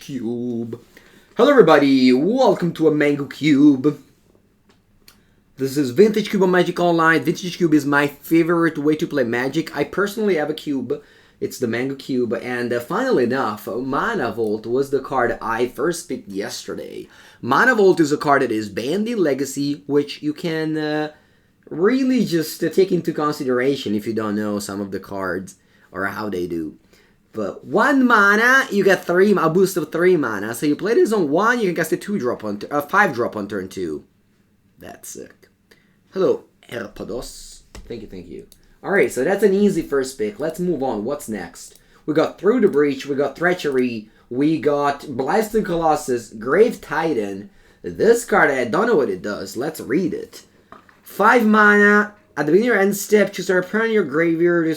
Cube. Hello everybody, welcome to a Mango Cube. This is Vintage Cube on Magic Online. Vintage Cube is my favorite way to play Magic. I personally have a cube. It's the Mango Cube, and funnily enough, Mana Vault was the card I first picked yesterday. Mana Vault is a card that is banned in Legacy, which you can really just take into consideration if you don't know some of the cards or how they do. But 1 mana, you get a boost of 3 mana. So you play this on 1, you can cast a 5-drop on turn 2. That's sick. Hello, Erpados. Thank you. Alright, so that's an easy first pick. Let's move on. What's next? We got Through the Breach, we got Treachery, we got Blasted Colossus, Grave Titan. This card, I don't know what it does. Let's read it. 5 mana, at the beginning of your end step, choose a opponent in your graveyard.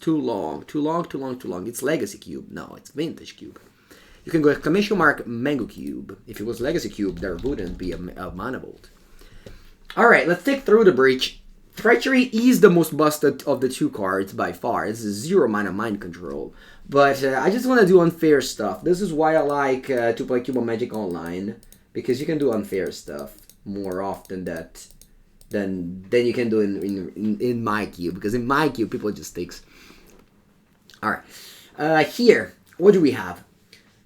Too long. It's Legacy Cube. No, it's Vintage Cube. You can go exclamation mark Mango Cube. If it was Legacy Cube, there wouldn't be a Mana Vault. Alright, let's take Through the Breach. Treachery is the most busted of the 2 cards by far. This is 0 mana mind control. But I just want to do unfair stuff. This is why I like to play Cube on Magic Online. Because you can do unfair stuff more often than you can do in my cube. Because in my cube, people just takes... Alright, here, what do we have?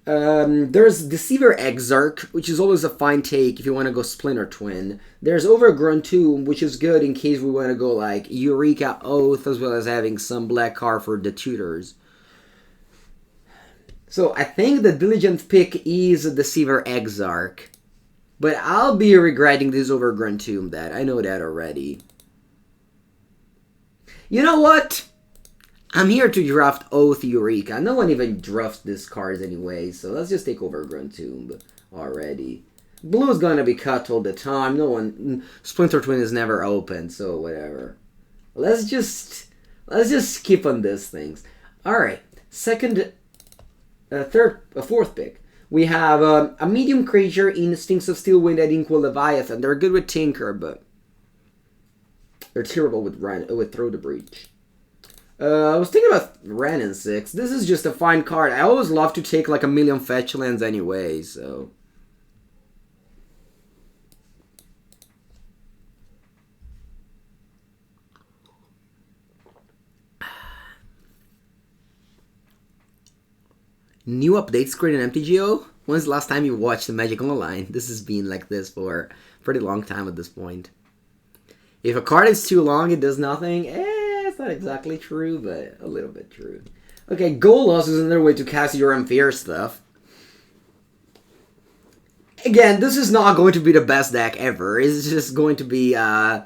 There's Deceiver Exarch, which is always a fine take if you want to go Splinter Twin. There's Overgrown Tomb, which is good in case we want to go like Eureka Oath, as well as having some black card for the tutors. So I think the diligent pick is Deceiver Exarch. But I'll be regretting this Overgrown Tomb, I know that already. You know what? I'm here to draft Oath Eureka. No one even drafts this card anyway, so let's just take Overgrown Tomb already. Blue's gonna be cut all the time. Splinter Twin is never open, so whatever. Let's just skip on these things. Alright, fourth pick. We have a medium creature, Instincts of Steel, Wind, and Inkwell Leviathan. They're good with Tinker, but they're terrible with Through the Breach. I was thinking about Ren and 6. This is just a fine card. I always love to take like a million fetch lands anyway, so... New update screen in MTGO? When's the last time you watched the Magic Online? This has been like this for a pretty long time at this point. If a card is too long, it does nothing. It's not exactly true, but a little bit true. Okay, Goal Loss is another way to cast your unfair stuff. Again, this is not going to be the best deck ever. It's just going to be, I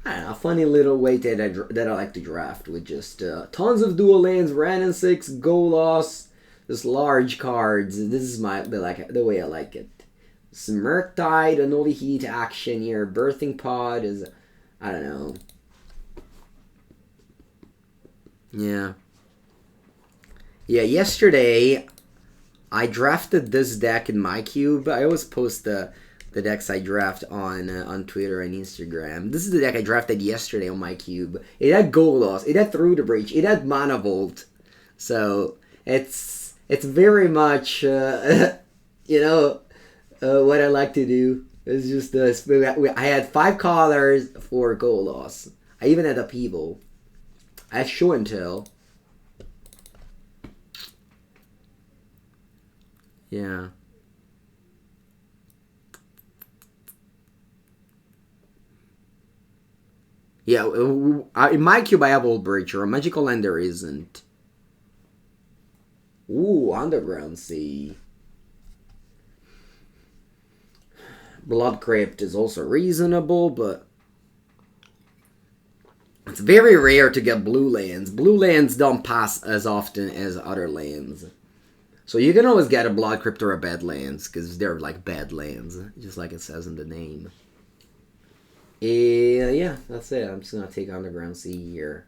don't know, a funny little way that I like to draft with just tons of dual lands, Ren and 6, Goal Loss, just large cards. This is the way I like it. Some Murktide, an Holy Heat action here. Birthing Pod is, I don't know. Yeah, yesterday I drafted this deck in my cube. I always post the decks I draft on Twitter and Instagram. This is the deck I drafted yesterday on my cube. It had Goal Loss, it had Through the Breach, it had Mana Vault. So it's very much what I like to do. It's just I had 5 colors for Goal Loss. I even had Upheaval. I have Show and Tell. Yeah. Yeah, in my cube I have Old Breacher. A Magical Land there isn't. Ooh, Underground Sea. Blood Crypt is also reasonable, but... it's very rare to get blue lands. Blue lands don't pass as often as other lands. So you can always get a Blood Crypt or a Badlands, because they're like bad lands, just like it says in the name. Yeah, that's it. I'm just going to take Underground Sea here.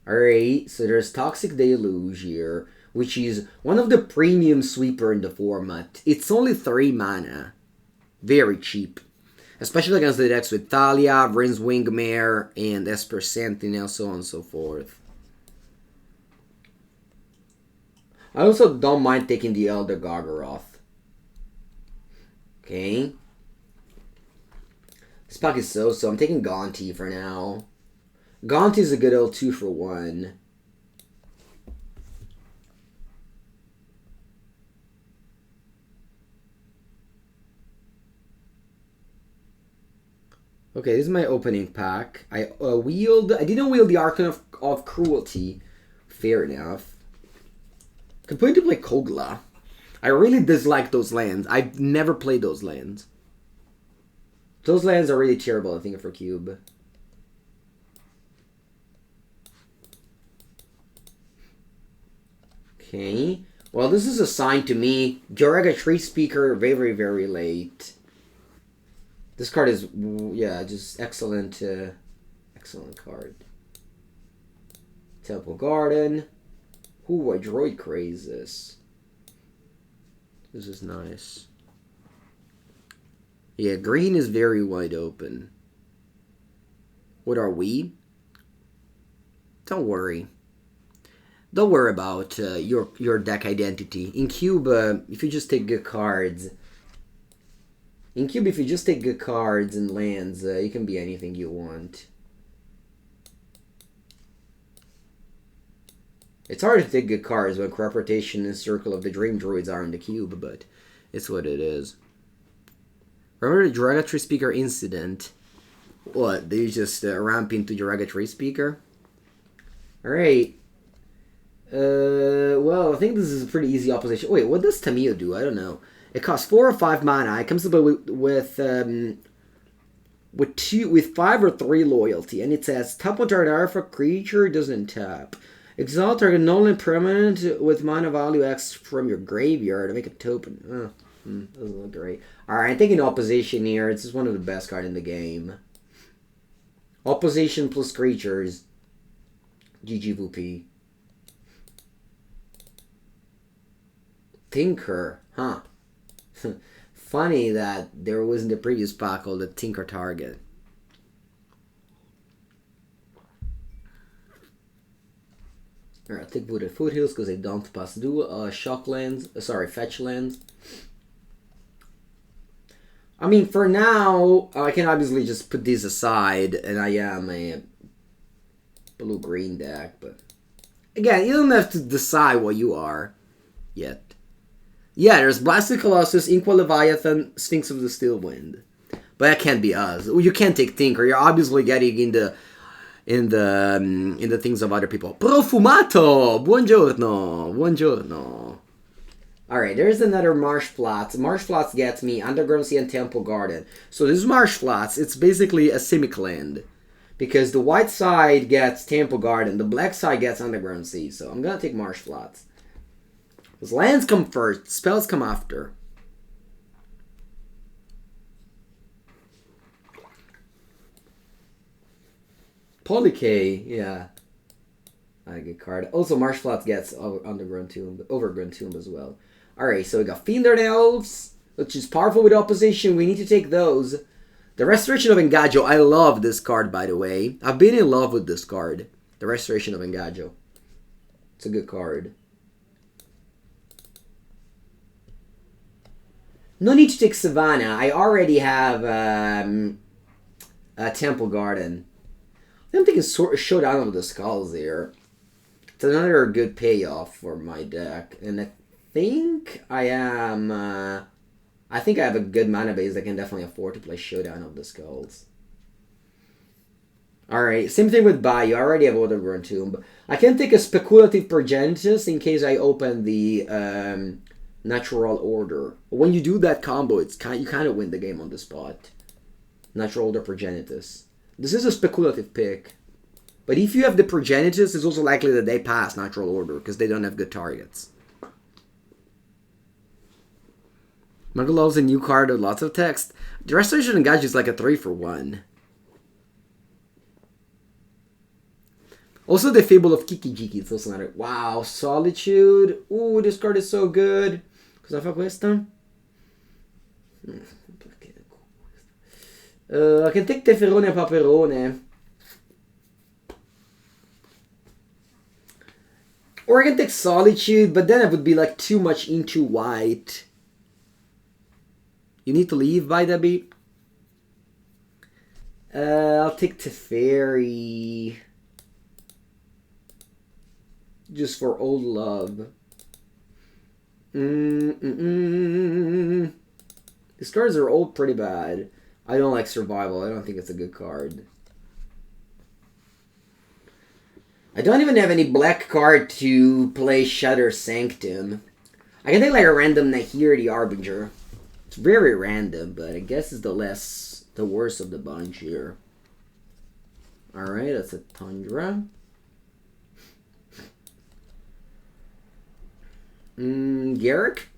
Alright, so there's Toxic Deluge here, which is one of the premium sweeper in the format. It's only 3 mana. Very cheap. Especially against the decks with Thalia, Vryn's Wingmare, and Esper Sentinel, so on and so forth. I also don't mind taking the Elder Gargaroth. Okay. This pack is so I'm taking Gonti for now. Gonti is a good old 2 for 1. Okay, this is my opening pack. I didn't wield the Archon of Cruelty. Fair enough. Can put into play Kogla. I really dislike those lands. I've never played those lands. Those lands are really terrible, I think, for Cube. Okay. Well, this is assigned to me. Joraga Tree Speaker, very, very late. This card is, yeah, just excellent, excellent card. Temple Garden. Ooh, a Droid Craze this. This is nice. Yeah, green is very wide open. What are we? Don't worry. Don't worry about your deck identity. In Cube, if you just take good cards... In Cube, if you just take good cards and lands, you can be anything you want. It's hard to take good cards when Crop Rotation and Circle of the Dream Druids are in the Cube, but it's what it is. Remember the Joraga Speaker incident? What, they just ramp into Joraga Speaker? Alright. Well, I think this is a pretty easy opposition. Wait, what does Tamiyo do? I don't know. It costs 4 or 5 mana. It comes to play with 5 or 3 loyalty, and it says tap one target alpha creature doesn't tap. Exile target null permanent with mana value X from your graveyard to make a token. Doesn't look great. Alright, I'm taking opposition here. It's just one of the best cards in the game. Opposition plus creatures. GGVP. Tinker, huh? Funny that there was in the previous pack called the Tinker target. Alright, I'll take Voodoo Foothills because they don't pass due shock lands. Sorry, fetch lands. I mean, for now, I can obviously just put these aside, and I am a blue-green deck, but again, you don't have to decide what you are yet. Yeah, there's Blasted Colossus, Inqua Leviathan, Sphinx of the Steel Wind. But that can't be us. You can't take Tinker. You're obviously getting in the things of other people. Profumato! Buongiorno! Buongiorno. Alright, there's another Marsh Flats. Marsh Flats gets me Underground Sea and Temple Garden. So this Marsh Flats, it's basically a Simic land. Because the white side gets Temple Garden, the black side gets Underground Sea. So I'm gonna take Marsh Flats. Because lands come first, spells come after. Polycay, yeah. A good card. Also, Marsh Flats gets Overgrown Tomb as well. Alright, so we got Fiendard Elves, which is powerful with opposition. We need to take those. The Restoration of Engajo. I love this card, by the way. I've been in love with this card. The Restoration of Engajo. It's a good card. No need to take Savannah. I already have Temple Garden. I'm thinking Showdown of the Skulls here. It's another good payoff for my deck. And I think I am... I think I have a good mana base that can definitely afford to play Showdown of the Skulls. Alright, same thing with Bayou. I already have Overgrown Tomb. I can take a Speculative Progenitus in case I open the... Natural Order. When you do that combo, you kind of win the game on the spot. Natural Order Progenitus. This is a speculative pick. But if you have the Progenitus, it's also likely that they pass Natural Order because they don't have good targets. Muggle a new card with lots of text. The Restoration of Engajo is like a 3 for 1. Also the Fable of Kiki-Jiki. It's also not a... Wow, Solitude. Ooh, this card is so good. Cosa fa questa? I can take Teferone Paperone. Or I can take Solitude, but then it would be like too much into white. You need to leave by the beat. I'll take Teferi. Just for old love. These cards are all pretty bad. I don't like Survival. I don't think it's a good card. I don't even have any black card to play Shatter Sanctum. I can take like a random Nahir the Arbinger. It's very random, but I guess it's the worst of the bunch here. Alright, that's a Tundra. Garrick?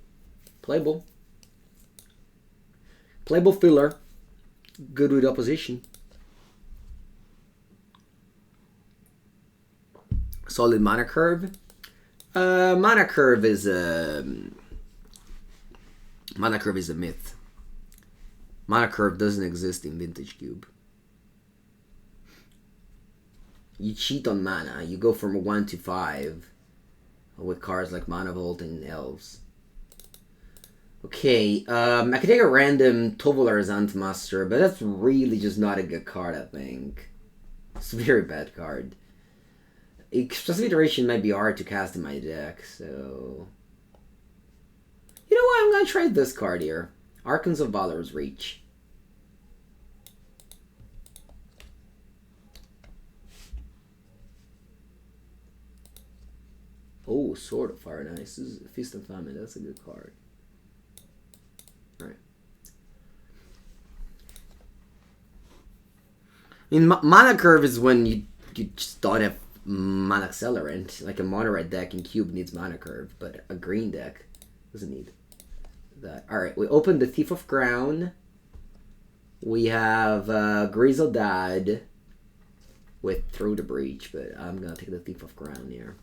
Playable. Playable filler. Good with opposition. Solid mana curve. Mana curve is a myth. Mana curve doesn't exist in Vintage Cube. You cheat on mana. You go from 1 to 5 with cards like Mana Vault and Elves. Okay, I could take a random Tovolar Zantmaster, but that's really just not a good card, I think. It's a very bad card. Expressive Iteration might be hard to cast in my deck, so... You know what? I'm gonna try this card here. Archons of Valor's Reach. Oh, Sword of Fire, nice. This is Feast and Famine, that's a good card. Alright. I mean, Mana Curve is when you just don't have Mana Accelerant. Like a mono red deck in Cube needs Mana Curve, but a green deck doesn't need that. Alright, we open the Thief of Crown. We have Grizzle Dad with Through the Breach, but I'm gonna take the Thief of Crown here.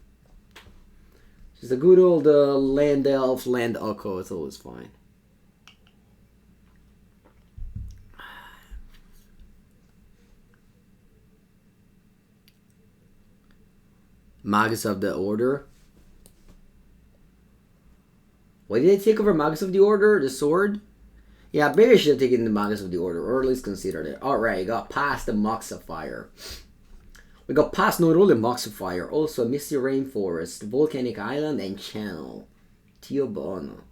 Just a good old Land Elf, Land Oko, it's always fine. Magus of the Order. Why did I take over Magus of the Order? The sword? Yeah, maybe I should have taken the Magus of the Order, or at least considered it. Alright, got past the Mox of Fire. We got past not only Mox of Fire, also Misty Rainforest, Volcanic Island, and Channel. Tio Bono.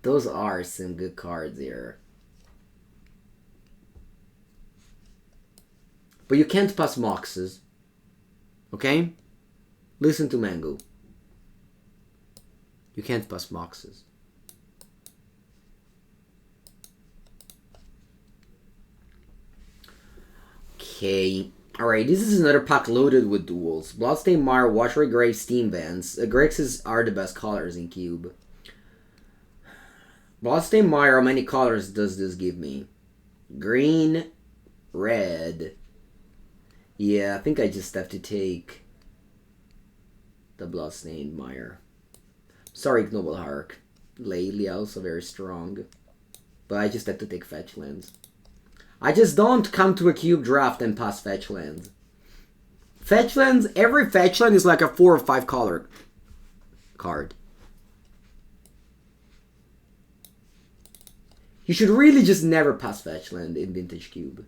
Those are some good cards here. But you can't pass Moxes. Okay? Listen to Mango. You can't pass Moxes. Okay. Alright, this is another pack loaded with duels. Bloodstained Mire, Watery Grave, Steam Vents. Grixis are the best colors in Cube. Bloodstained Mire, how many colors does this give me? Green, red. Yeah, I think I just have to take the Bloodstained Mire. Sorry, Ignoble Hark. Lately also very strong. But I just have to take fetch lands. I just don't come to a Cube draft and pass fetch lands. Fetch lands, every fetch land is like a 4 or 5 color card. You should really just never pass fetch land in Vintage Cube.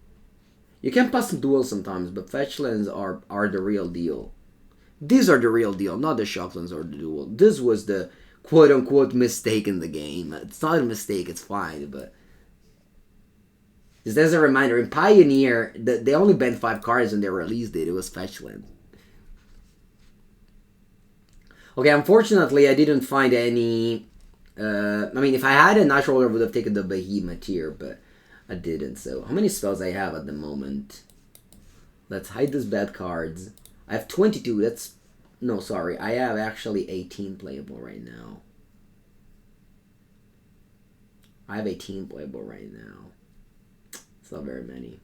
You can pass some duels sometimes, but fetch lands are the real deal. These are the real deal, not the shocklands or the duel. This was the quote-unquote mistake in the game. It's not a mistake, it's fine, but... Just as a reminder, in Pioneer, they only banned 5 cards when they released it. It was fetch land. Okay, unfortunately, I didn't find any... I mean, if I had a natural order, I would have taken the Behemoth here, but I didn't. So, how many spells I have at the moment? Let's hide these bad cards. I have 22. That's... No, sorry. I have actually 18 playable right now. I have 18 playable right now. It's not very many.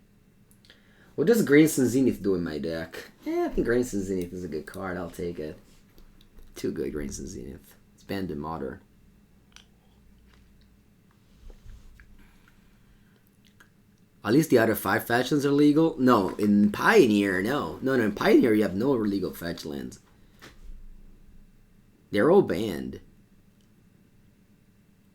What does Grayson Zenith do in my deck? Yeah, I think Grayson Zenith is a good card. I'll take it. Too good, Grayson Zenith. It's banned in Modern. At least the other 5 fetch lands are legal. No, in Pioneer, no. No, in Pioneer you have no legal fetch lands. They're all banned.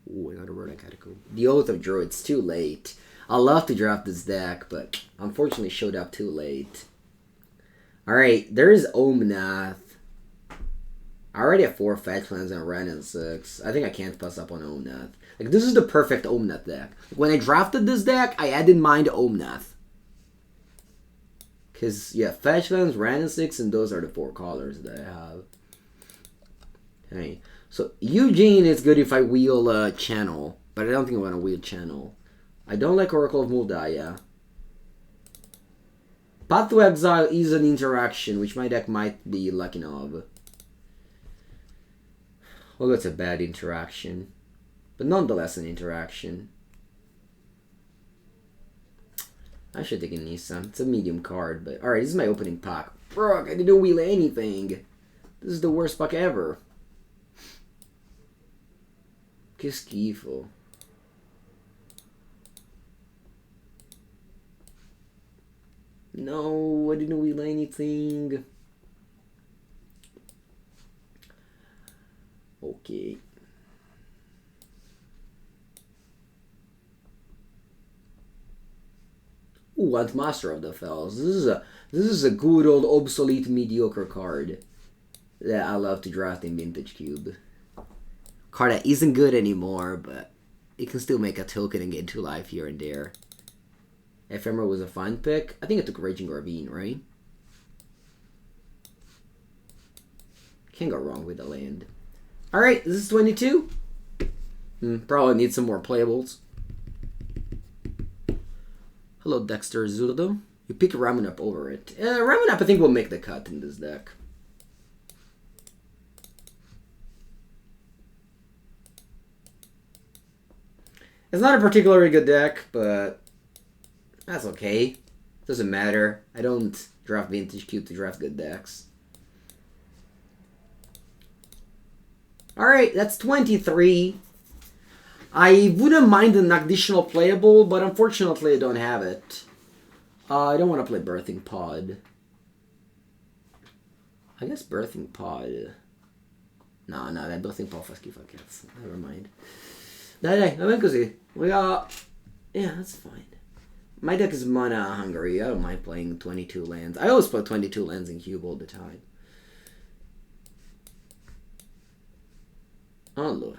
Ooh, another word I gotta go. The Oath of Druids, too late. I love to draft this deck, but unfortunately showed up too late. Alright, there's Omnath. I already have 4 fetch lands and Ren and 6. I think I can't pass up on Omnath. Like, this is the perfect Omnath deck. When I drafted this deck, I had in mind Omnath. Because, yeah, fetch lands, Ren and 6, and those are the 4 colors that I have. Okay, so Eugene is good if I wheel Channel, but I don't think I want to wheel Channel. I don't like Oracle of Muldaya. Path to Exile is an interaction, which my deck might be lacking of. Well, that's a bad interaction, but nonetheless an interaction. I should take a Nissan. It's a medium card, but alright, this is my opening pack. Bro, I didn't wheel anything. This is the worst pack ever. Que schifo. No, I didn't wheel anything. Okay. Ooh, and Master of the Fells. This is a good old obsolete mediocre card that I love to draft in Vintage Cube. Card that isn't good anymore, but it can still make a token and get 2 life here and there. Ephemeral was a fun pick. I think I took Raging Ravine, right? Can't go wrong with the land. Alright, this is 22. Probably need some more playables. Hello, Dexter Zurdo. You pick Ramunap over it. Ramunap, I think, will make the cut in this deck. It's not a particularly good deck, but that's okay. Doesn't matter. I don't draft Vintage Cube to draft good decks. Alright, that's 23. I wouldn't mind an additional playable, but unfortunately I don't have it. I don't want to play Birthing Pod. I guess Birthing Pod. No, that Birthing Pod fa schifo, cazzo. Never mind. Dai, va bene così. We got... Yeah, that's fine. My deck is mana hungry. I don't mind playing 22 lands. I always play 22 lands in Cube all the time. Allora.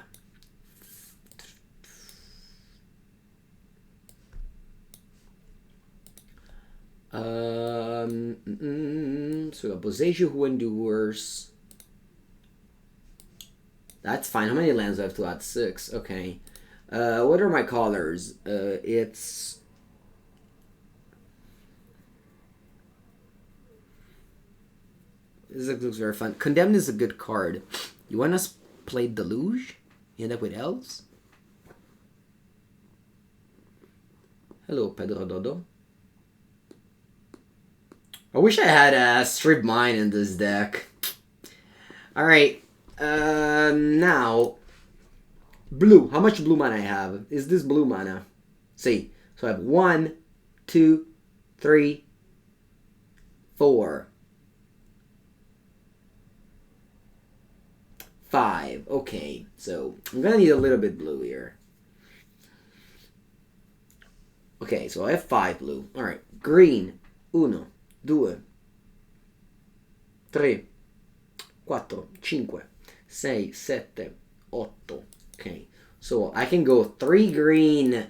So we got Boseiju who endures. That's fine. How many lands do I have to add? 6. Okay. What are my colors? It's... This looks very fun. Condemned is a good card. You want us play Deluge? You end up with elves? Hello, Pedro Dodo. I wish I had a Strip Mine in this deck. Alright. Now... Blue. How much blue mana I have? Is this blue mana? See. So I have 1, 2, 3, 4, 5. Okay. So I'm gonna need a little bit blue here. Okay, so I have 5 blue. Alright. Green. 1, 2, 3, 4, 5, 6, 7, 8. Okay, so I can go 3 green.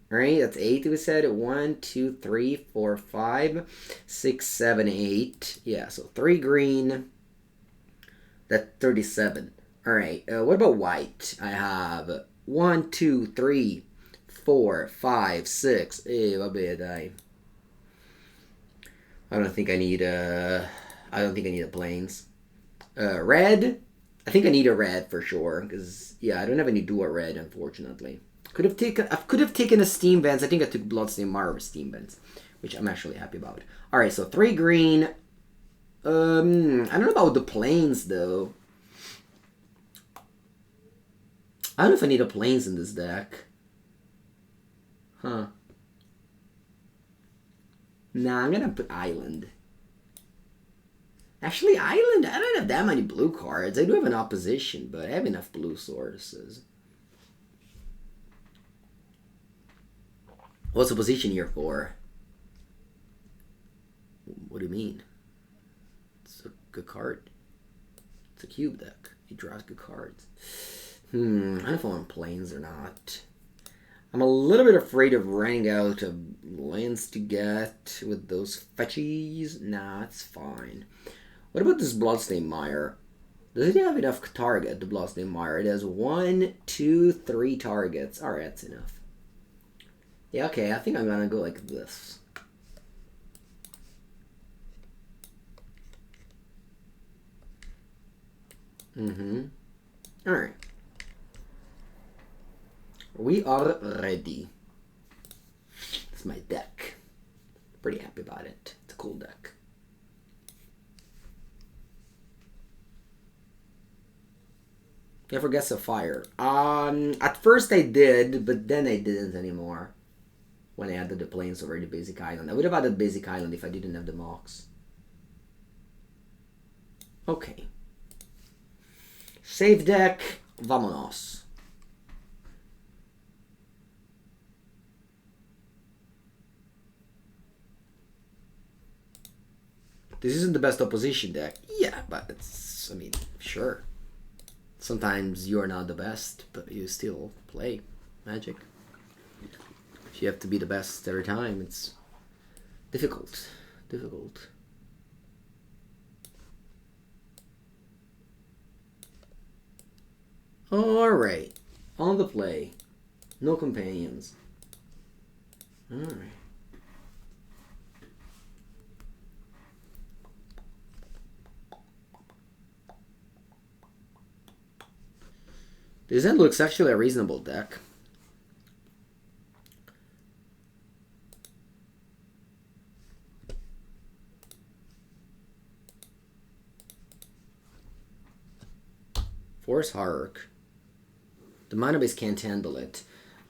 Right, that's 8 we said. 1, 2, 3, 4, 5, 6, 7, 8. Yeah, so 3 green. That's 37. Alright, what about white? I have 1, 2, 3, 4, 5, 6. Vabbè, dai. I don't think I need a plains. Red. I think I need a red for sure because yeah, I don't have any dual red unfortunately. I could have taken a Steam Vents. I think I took Bloodstained Marvel Steam Vents, which I'm actually happy about. All right, so 3 green. I don't know about the plains though. I don't know if I need a plains in this deck. Huh. Nah, I'm gonna put Island. Actually, Island, I don't have that many blue cards. I do have an opposition, but I have enough blue sources. What's the position here for? What do you mean? It's a good card. It's a cube deck. He draws good cards. I don't know if I want planes or not. I'm a little bit afraid of running out of lands to get with those fetchies. Nah, it's fine. What about this Bloodstained Mire? Does it have enough target, the Bloodstained Mire? It has 1, 2, 3 targets. Alright, that's enough. Yeah, okay, I think I'm gonna go like this. Alright. We are ready. It's my deck. Pretty happy about it. It's a cool deck. Never guess a fire. At first I did, but then I didn't anymore. When I added the planes over the basic island. I would have added basic island if I didn't have the mocks. Okay. Save deck. Vamonos. This isn't the best opposition deck. Yeah, but it's, I mean, sure. Sometimes you're not the best, but you still play Magic. If you have to be the best every time, it's difficult. Difficult. Alright. On the play. No companions. Alright. This end looks actually a reasonable deck. Force Hark. The mana base can't handle it.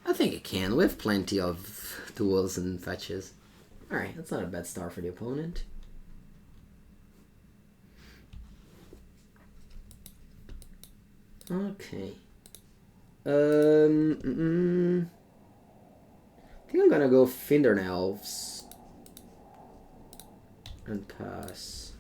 I think it can. We have plenty of duels and fetches. Alright, that's not a bad start for the opponent. Okay. I think I'm gonna go Finderelves and pass.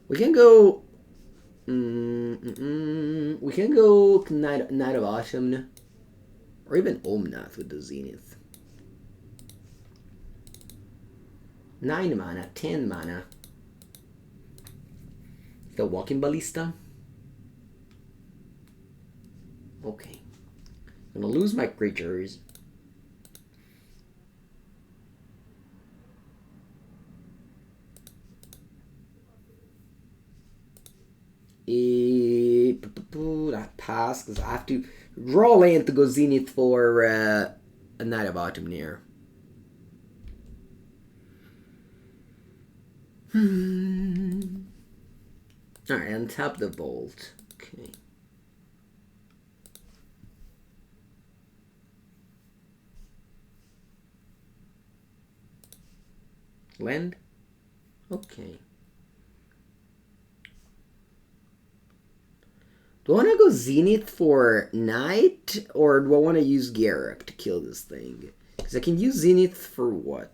We can go. We can go Knight of Autumn, or even Omnath with the Zenith. 9 mana, 10 mana. The Walking Ballista. Okay. I'm gonna lose my creatures. That pass, because I have to draw land to go Zenith for a Knight of Autumn near. Alright, untap the Bolt. Okay. Land? Okay. Do I want to go Zenith for Knight, or do I want to use Garruk to kill this thing? Because I can use Zenith for what?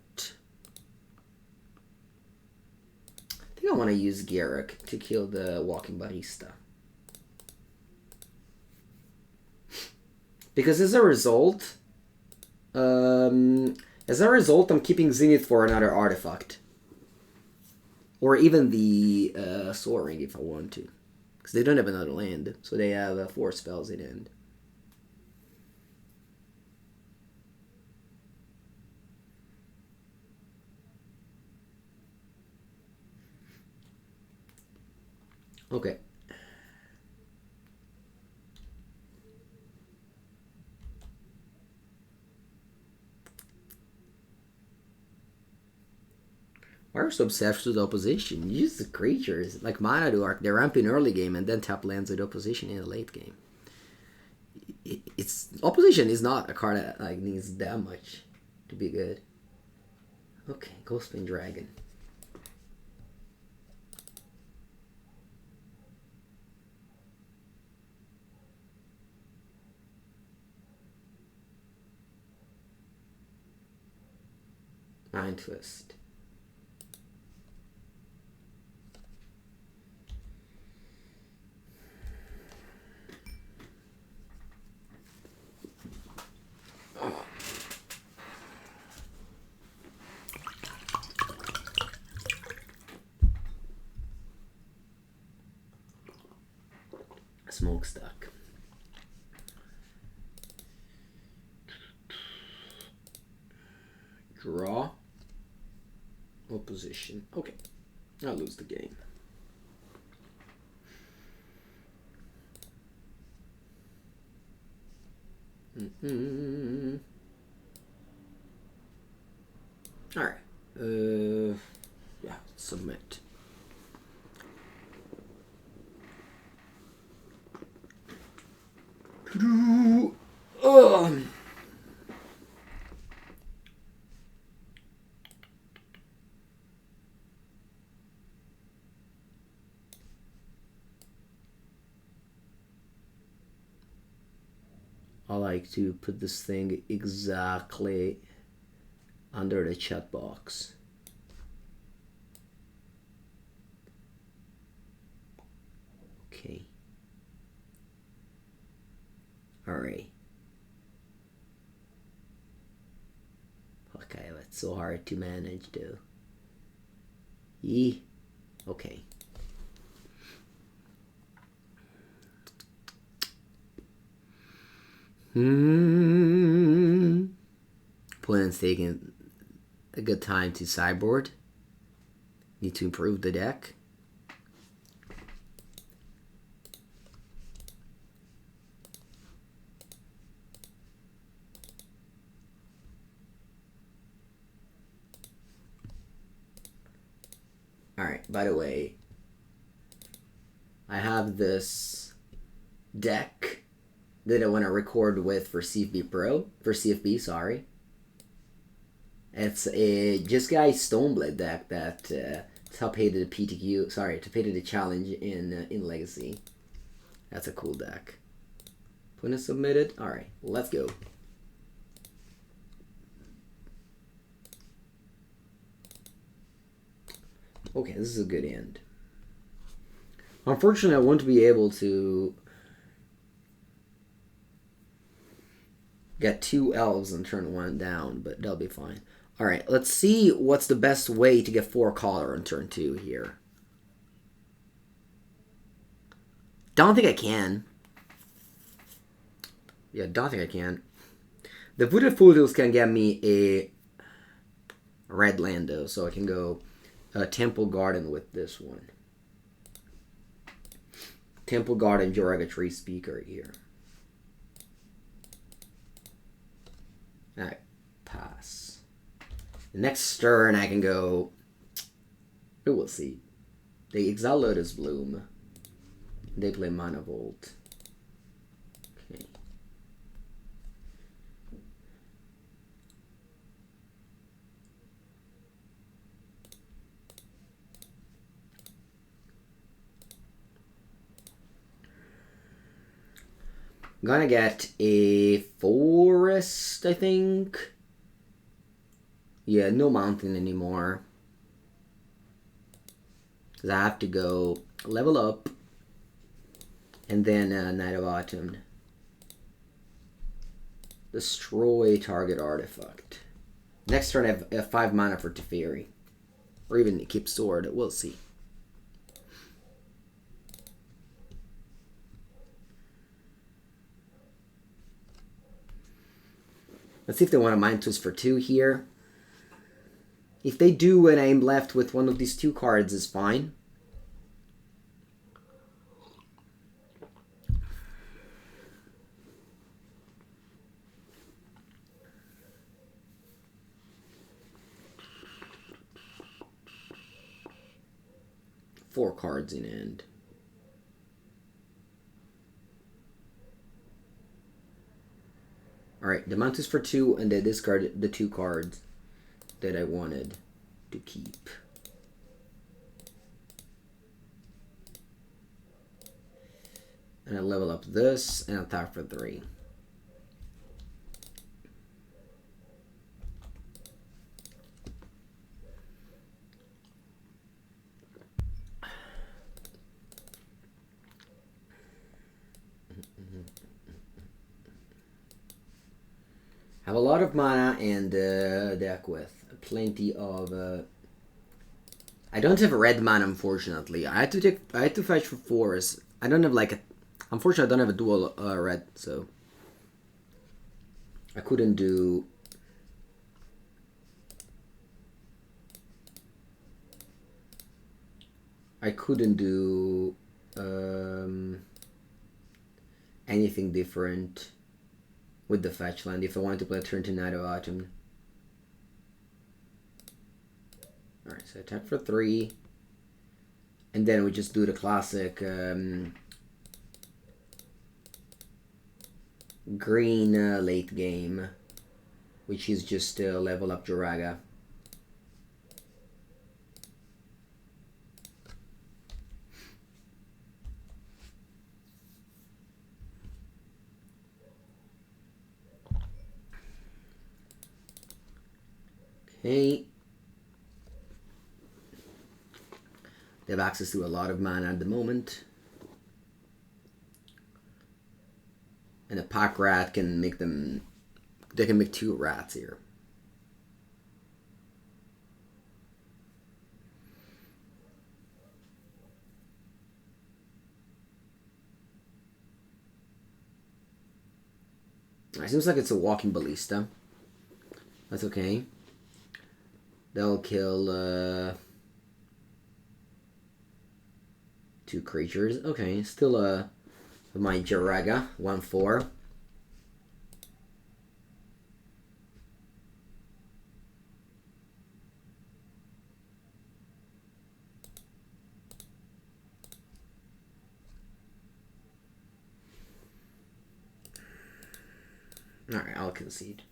I think I want to use Garruk to kill the Walking Barista. Because as a result, I'm keeping Zenith for another artifact. Or even the Soul Ring if I want to. Because they don't have another land, so they have 4 spells in end. Okay. Why are you so obsessed with opposition? Use the creatures. Like Mana do, they ramp in early game and then tap lands with opposition in the late game. It's Opposition is not a card that like needs that much to be good. Okay, Ghostbane Dragon. Mind Twist. Smokestack. Draw. Opposition. Okay. I'll lose the game. Alright. Yeah, submit. I like to put this thing exactly under the chat box. Okay. Alright. Okay, that's so hard to manage though. Yee. Okay. Opponent's taking a good time to sideboard. Need to improve the deck. Alright, by the way, I have this deck that I want to record with for CFB, sorry. It's a Jeskai Stoneblade deck that top hated the PTQ, sorry, top hated the challenge in Legacy. That's a cool deck. When it's submitted, alright, let's go. Okay, this is a good end. Unfortunately, I won't be able to get 2 elves and turn 1 down, but that'll be fine. Alright, let's see what's the best way to get 4 color on turn 2 here. Don't think I can. Yeah, don't think I can. The Voodoo Fools can get me a red land though, so I can go Temple Garden with this one. Temple Garden, Joraga Tree Speaker here. Alright, pass. The next turn I can go... We'll see. They exile Lotus Bloom. They play Mana Volt. Okay. I'm gonna get a forest, I think. Yeah, no mountain anymore. Because I have to go level up. And then Night of Autumn. Destroy target artifact. Next turn I have 5 mana for Teferi. Or even keep sword, we'll see. Let's see if they want a Mind Twist for 2 here. If they do and I'm left with one of these 2 cards is fine. Four cards in end. Alright, the Mantis for 2, and then discard the 2 cards that I wanted to keep. And I level up this, and attack for 3. Have a lot of mana and deck with plenty of. I don't have red mana, unfortunately. I had to fetch for 4s. I don't have like a. Unfortunately, I don't have a dual red, so I couldn't do. Anything different with the fetch land if I wanted to play a turn to Night of Autumn. Alright, so attack for 3. And then we just do the classic green late game, which is just level up Joraga. Okay. They have access to a lot of mana at the moment. And a pack rat can make them... They can make 2 rats here. It seems like it's a walking ballista. That's okay. They'll kill 2 creatures. Okay, still my Joraga 1/4. Alright, I'll concede.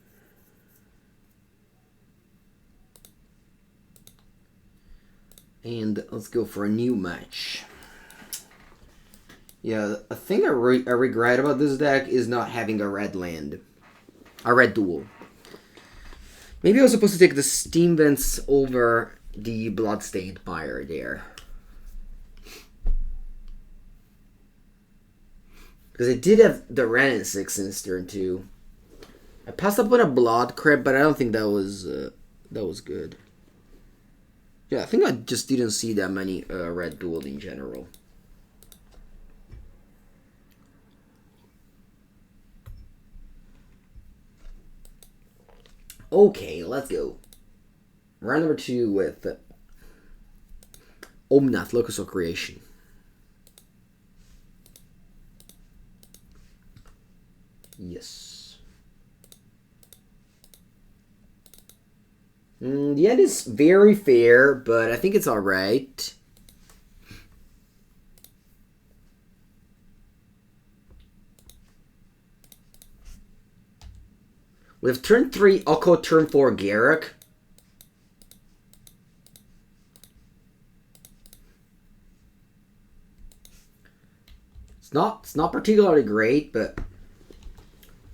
And let's go for a new match. Yeah, a thing I regret about this deck is not having a red land. A red duel. Maybe I was supposed to take the Steam Vents over the Bloodstained Pyre there. Because I did have the Ren in 6 since turn 2. I passed up on a Blood Crypt, but I don't think that was good. Yeah, I think I just didn't see that many red duel in general. Okay, let's go. Round number 2 with Omnath, Locus of Creation. Yes. The end is very fair, but I think it's alright. We have turn 3 Oko, turn 4 Garruk. It's not particularly great, but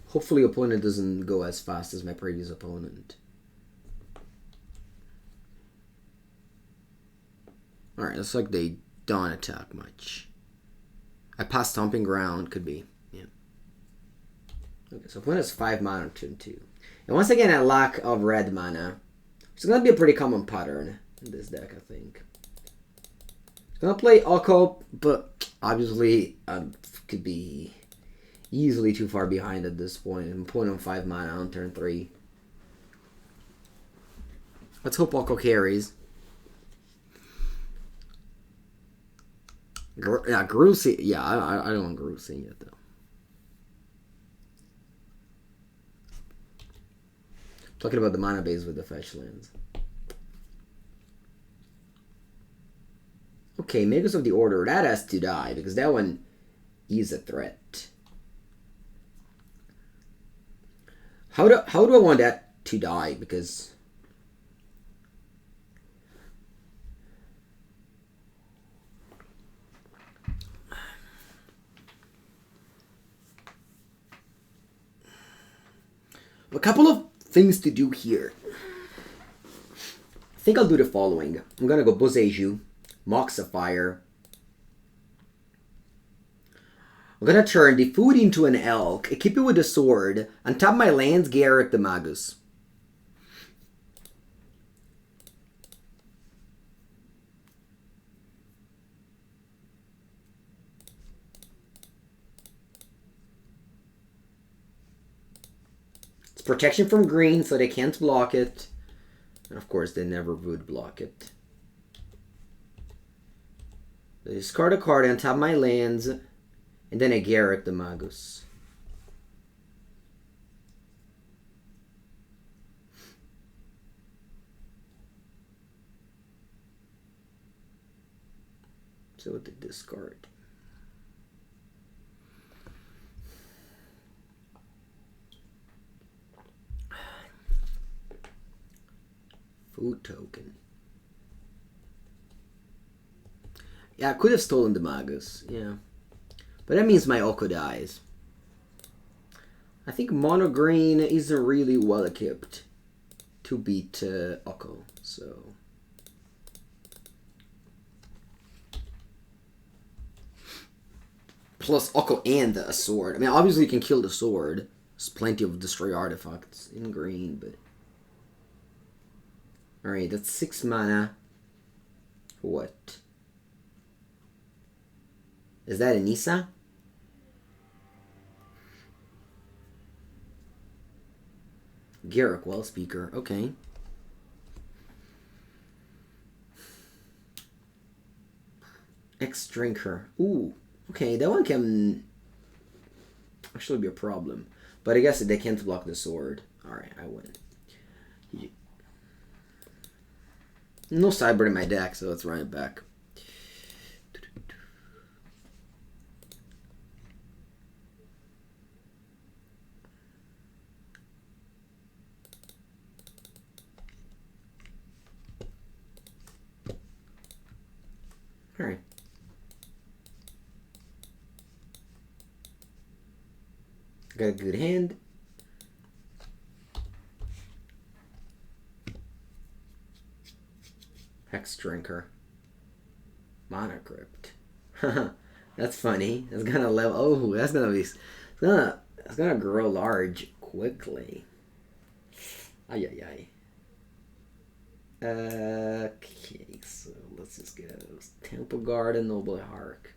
hopefully opponent doesn't go as fast as my previous opponent. Alright, looks like they don't attack much. I passed Stomping Ground, could be. Yeah. Okay, so opponent has 5 mana on turn 2. And once again, a lack of red mana. It's going to be a pretty common pattern in this deck, I think. It's going to play Oko, but obviously could be easily too far behind at this point. I'm pulling on 5 mana on turn 3. Let's hope Oko carries. Yeah, Grusi. Yeah, I don't want Grusi yet, though. Talking about the mana base with the fetch lands. Okay, Magus of the Order. That has to die, because that one is a threat. How do I want that to die? Because a couple of things to do here. I think I'll do the following. I'm gonna go Boseiju, Mock Sapphire. I'm gonna turn the food into an elk, equip it with a sword, and tap my lands, Garrett the Magus. It's protection from green, so they can't block it. And of course, they never would block it. I discard a card and tap my lands. And then I Garrett the Magus. So what did discard? Food token. Yeah, I could have stolen the Magus. Yeah. But that means my Oko dies. I think Mono Green isn't really well equipped to beat Oko, so... Plus Oko and a sword. I mean, obviously you can kill the sword. There's plenty of destroy artifacts in green, but... Alright, that's 6 mana. For what? Is that Anissa? Garrick, well speaker. Okay. X-Drinker. Ooh. Okay, that one can actually be a problem. But I guess they can't block the sword. Alright, I win. No Cyber in my deck, so let's run it back. Alright. Got a good hand. Hex Drinker. Mana Crypt. That's funny. That's gonna level. Oh, that's gonna be. It's gonna grow large quickly. Ay ay ay. Okay, so let's just get those. Temple Garden, Noble Hark.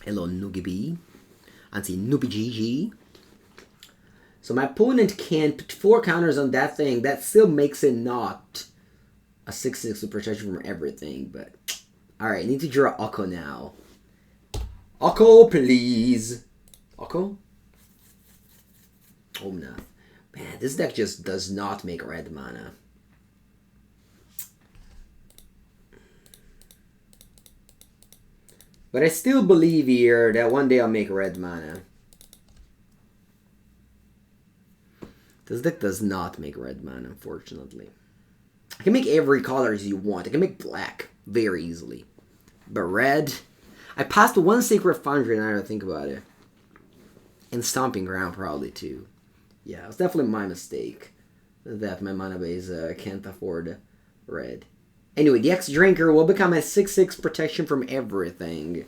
Hello, Noogie and see Noobie GG. So my opponent can put 4 counters on that thing. That still makes it not a 6/6 with protection from everything. But alright, I need to draw Oko now. Oko, please. Oko? Omnath. Man, this deck just does not make red mana. But I still believe here that one day I'll make red mana. This deck does not make red mana, unfortunately. I can make every color as you want. I can make black very easily. But red... I passed one Sacred Foundry now that I think about it. And Stomping Ground probably too. Yeah, it was definitely my mistake. That my mana base can't afford red. Anyway, the X-Drinker will become a 6/6 protection from everything.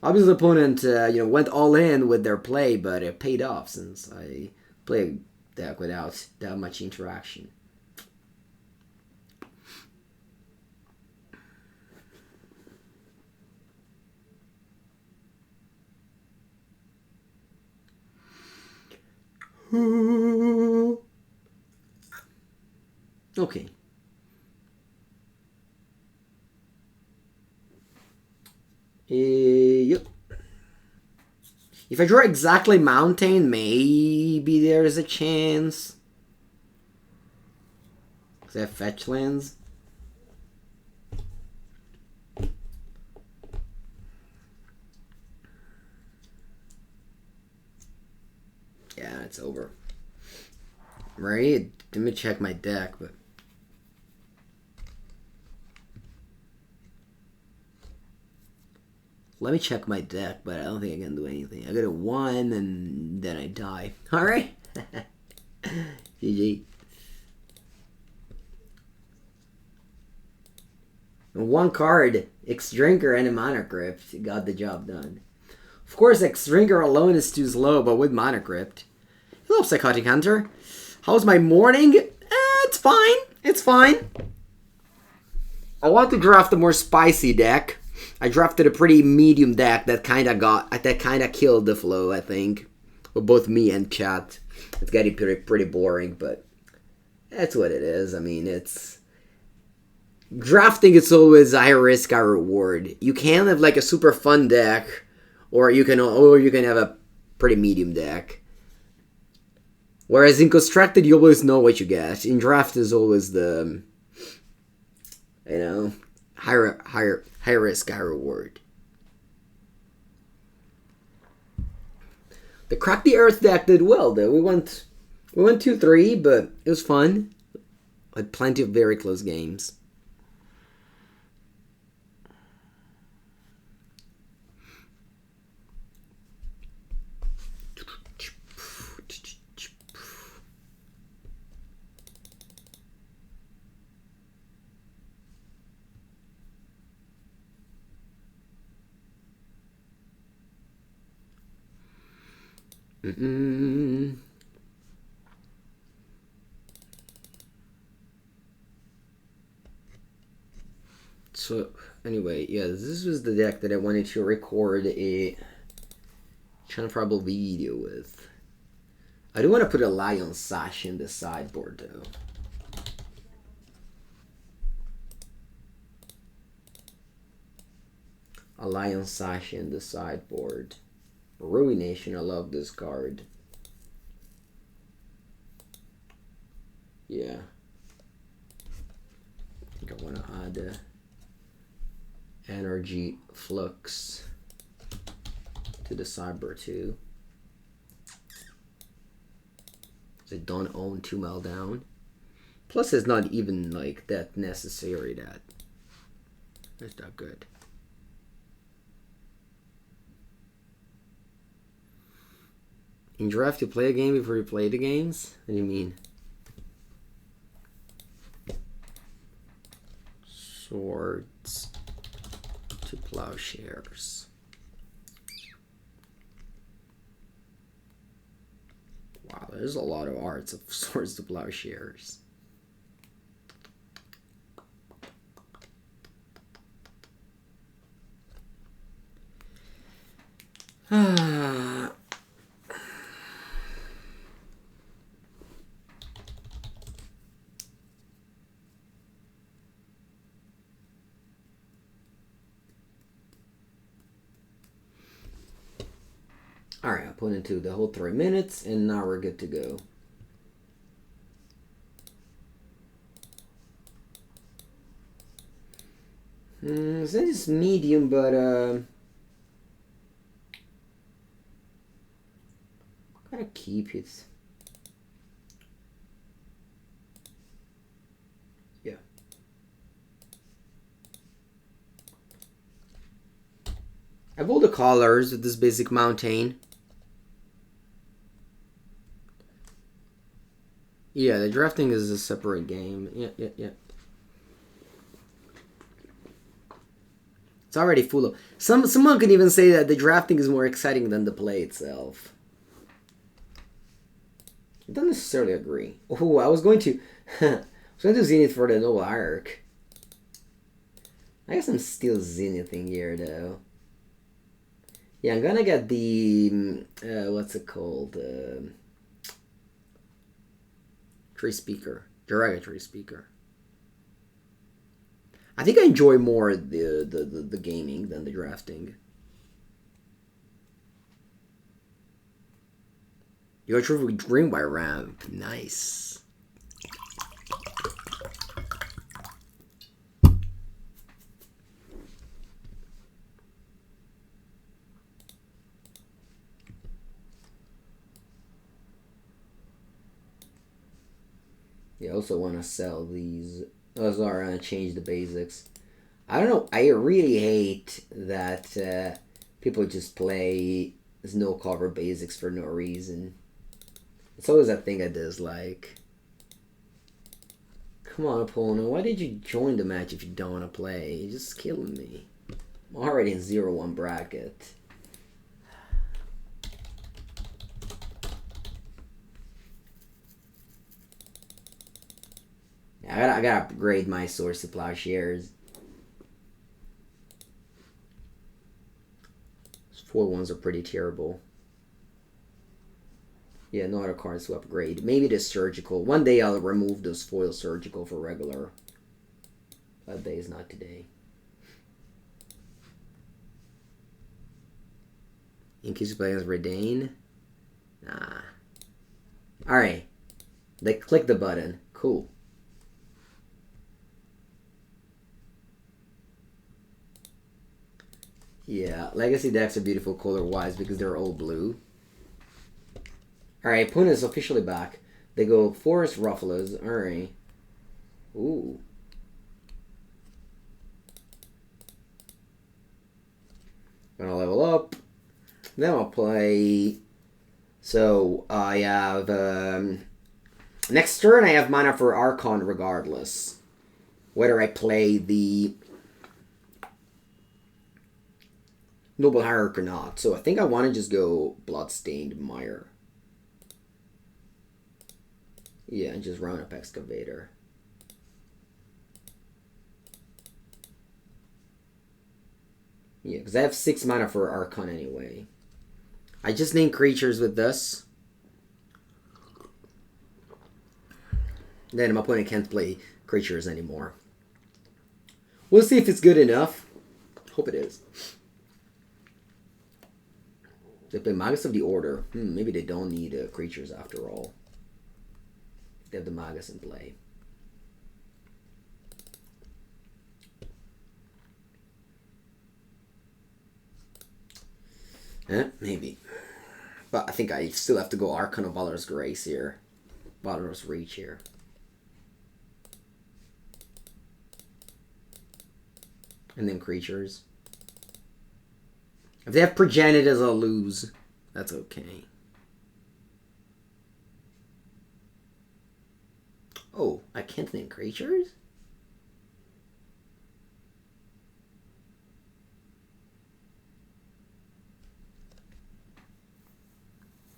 Obviously, the opponent went all in with their play, but it paid off since I played a deck without that much interaction. Okay. Yep. If I draw exactly mountain, maybe there's a chance. Because I have fetch lands. Yeah, it's over. Right? Let me check my deck, but... Let me check my deck, but I don't think I can do anything. I get a 1 and then I die. Alright. GG. One card, X-Drinker and a Mana Crypt. Got the job done. Of course, X-Drinker alone is too slow, but with Mana Crypt. Hello, Psychotic Hunter. How's my morning? It's fine. It's fine. I want to draft a more spicy deck. I drafted a pretty medium deck that kind of killed the flow, I think. For both me and chat. It's getting pretty boring, but that's what it is. I mean, it's... Drafting is always high risk, high reward. You can have like a super fun deck, or you can have a pretty medium deck. Whereas in constructed, you always know what you get. In draft is always the, you know, high risk, high reward. The Crack the Earth deck did well though. We went 2-3, but it was fun. Had plenty of very close games. So anyway, yeah, this was the deck that I wanted to record a channel probable video with. I do want to put a Lion Sash in the sideboard though. A Lion Sash in the sideboard. Ruination, I love this card. Yeah. I think I want to add Energy Flux to the sideboard too. They don't own 2 meltdown. Plus it's not even like that necessary that it's not good. In draft, you play a game before you play the games? What do you mean? Swords to Plowshares. Wow, there's a lot of arts of Swords to Plowshares. Alright, I put into the whole 3 minutes, and now we're good to go. So that is medium, but gotta keep it. Yeah. I have all the colors with this basic mountain. Yeah, the drafting is a separate game. Yeah. It's already full of... Someone could even say that the drafting is more exciting than the play itself. I don't necessarily agree. Oh, I was going to... I was going to Zenith for the Noble Arc. I guess I'm still Zenithing here, though. Yeah, I'm gonna get the... what's it called? Tree Speaker. Derogatory Speaker. I think I enjoy more the gaming than the drafting. You got through Dream by ramp. Nice. You also want to sell these. Oh, sorry, I'm going to change the basics. I don't know. I really hate that people just play no cover basics for no reason. It's always that thing I dislike. Come on, opponent. Why did you join the match if you don't want to play? You're just killing me. I'm already in 0-1 bracket. I gotta upgrade my Source of Plowshares. 4-1s are pretty terrible. Yeah, no other cards to upgrade. Maybe the Surgical. One day I'll remove those foil Surgical for regular. That day is not today. In case you play as Redane? Nah. Alright. They click the button. Cool. Yeah, Legacy decks are beautiful color-wise because they're all blue. Alright, opponent is officially back. They go Forest Rufflers. Alright. Ooh. Gonna level up. Then I'll play... So, I have... next turn I have mana for Archon regardless. Whether I play the... Noble Hierarch or not. So I think I want to just go Bloodstained Mire. Yeah, and just round up Excavator. Yeah, because I have 6 mana for Archon anyway. I just named creatures with this. Then my opponent can't play creatures anymore. We'll see if it's good enough. Hope it is. They play Magus of the Order. Maybe they don't need creatures after all. They have the Magus in play. Maybe. But I think I still have to go Archon of Valor's Grace here. Valor's Reach here. And then creatures. If they have Progenitors, I'll lose. That's okay. Oh, I can't name creatures?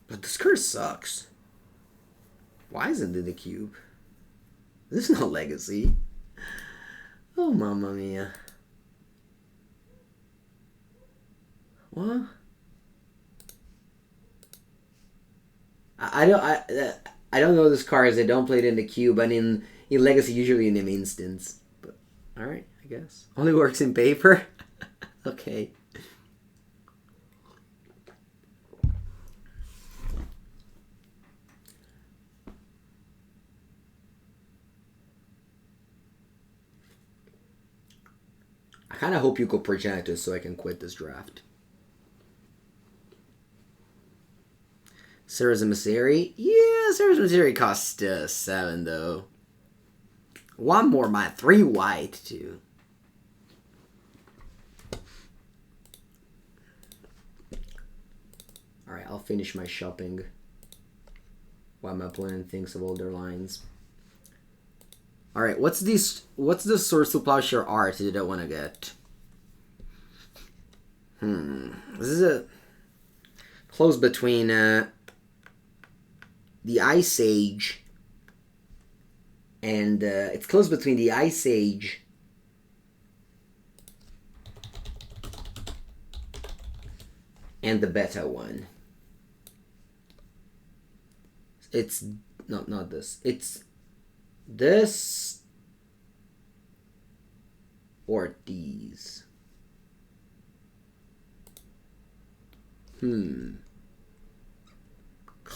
But this curse sucks. Why isn't it in the cube? This is not Legacy. Oh, mamma mia. What? I don't know this card as I don't play it in the cube, and in Legacy usually in an instance. But alright, I guess. Only works in paper? Okay. I kind of hope you go Progenitors so I can quit this draft. Sarah's Emissary? Yeah, Sarah's Emissary costs 7 though. 1 more mana, 3 white too. Alright, I'll finish my shopping while my opponent thinks of all their lines. Alright, what's the Source of Plowshare art that I want to get? This is a close between the Ice Age and it's close between the Ice Age and the beta one. It's not this. It's this or these.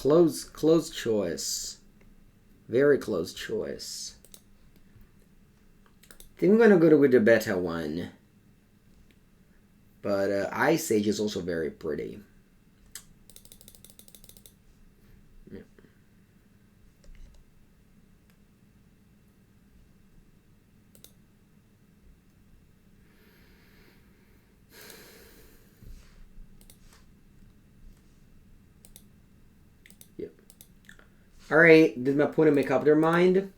close choice. Very close choice. I think I'm gonna go with the beta one. But Ice Age is also very pretty. Yeah. Yep. Alright, did my opponent make up their mind?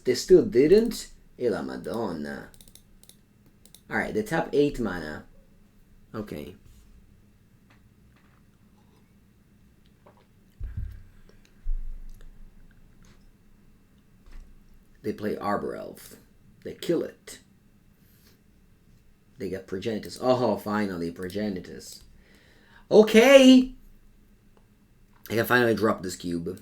They still didn't? E la Madonna. Alright, they tap 8 mana. Okay. They play Arbor Elf. They kill it. They get Progenitus. Oh, finally, Progenitus. Okay! I can finally drop this cube.